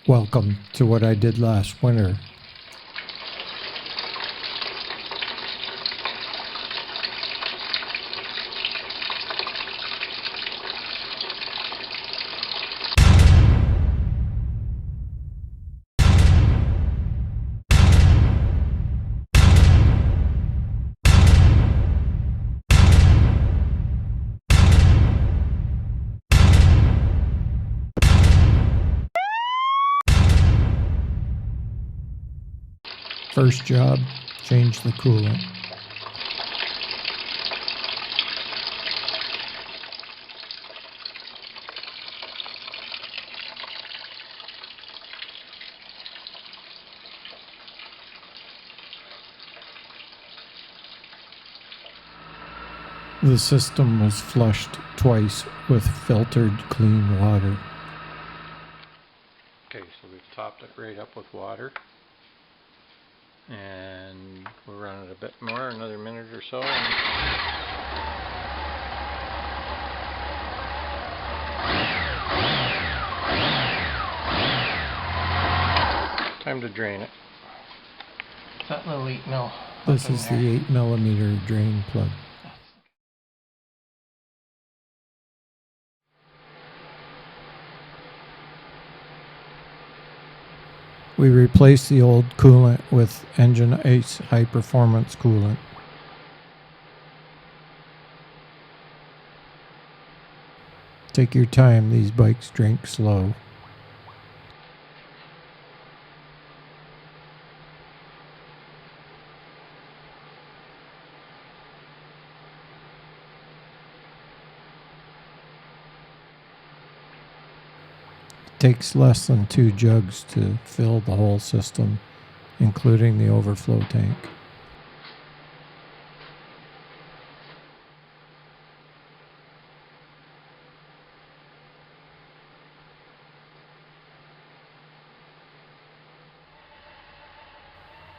Welcome to what I did last winter. First job, change the coolant. The system was flushed twice with filtered clean water. Okay, so we've topped it right up with water. And we'll run it a bit more, another minute or so. Time to drain it. That little 8 mil. This is the 8mm drain plug. We replaced the old coolant with Engine Ice high performance coolant. Take your time, these bikes drink slow. Takes less than 2 jugs to fill the whole system, including the overflow tank.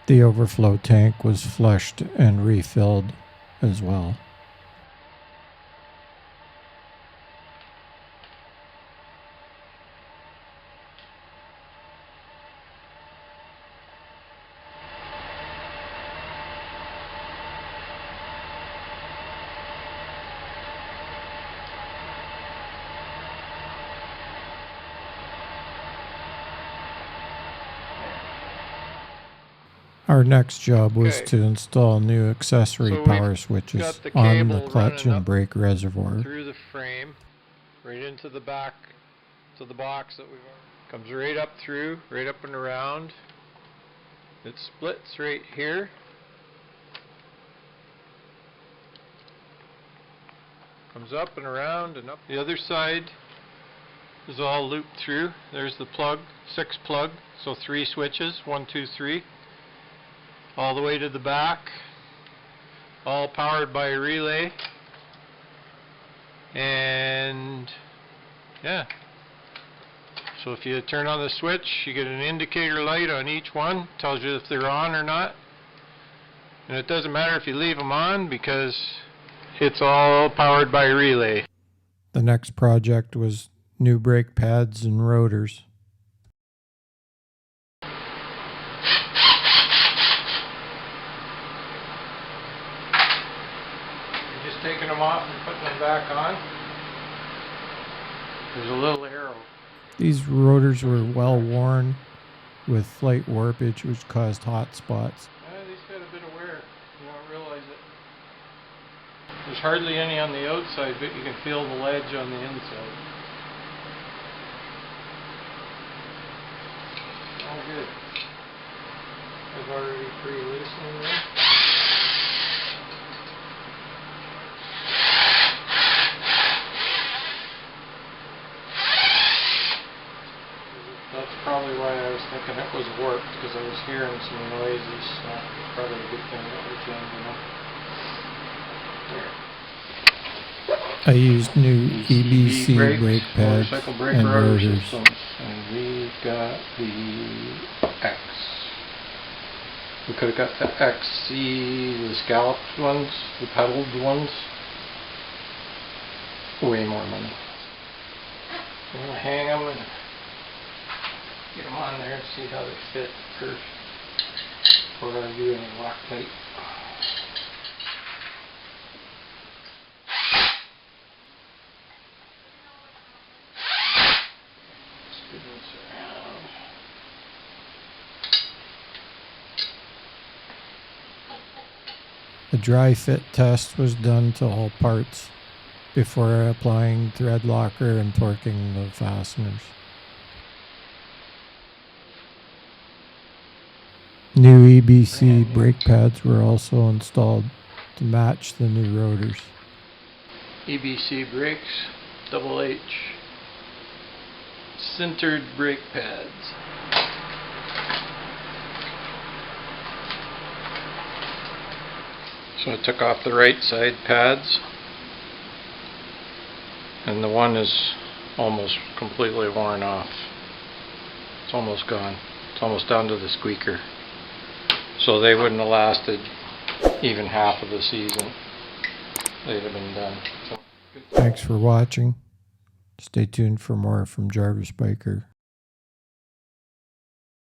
The overflow tank was flushed and refilled as well. Our next job was to install new accessory power switches on the clutch and brake reservoir. Through the frame, right into the back, to the box that we've comes right up through, right up and around. It splits right here. Comes up and around and up. The other side is all looped through. There's the plug, 6 plug, so 3 switches, 1, 2, 3. All the way to the back, all powered by a relay, and yeah, so if you turn on the switch, you get an indicator light on each one, tells you if they're on or not, and it doesn't matter if you leave them on because it's all powered by a relay. The next project was new brake pads and rotors. Taking them off and putting them back on. There's a little arrow. These rotors were well worn with slight warpage, which caused hot spots. Yeah, these got a bit of wear. You don't realize it. There's hardly any on the outside, but you can feel the ledge on the inside. All good. I've already pre-loosened there. That's probably why I was thinking it was warped, because I was hearing some noises. Probably a good thing that we're changing them. I used new EBC brake pads and rotors. And we've got the X. We could have got the XC, the scalloped ones, the pedaled ones. Way more money. We'll hang them and Get them on there and see how they fit first before I do any Loctite. Spin this around. A dry fit test was done to all parts before applying thread locker and torquing the fasteners. New EBC brake pads were also installed to match the new rotors. EBC brakes, double H, centered brake pads. So I took off the right side pads, and the one is almost completely worn off. It's almost gone. It's almost down to the squeaker. So they wouldn't have lasted even half of the season. They'd have been done. So, Thanks for watching. Stay tuned for more from Jarvis Biker.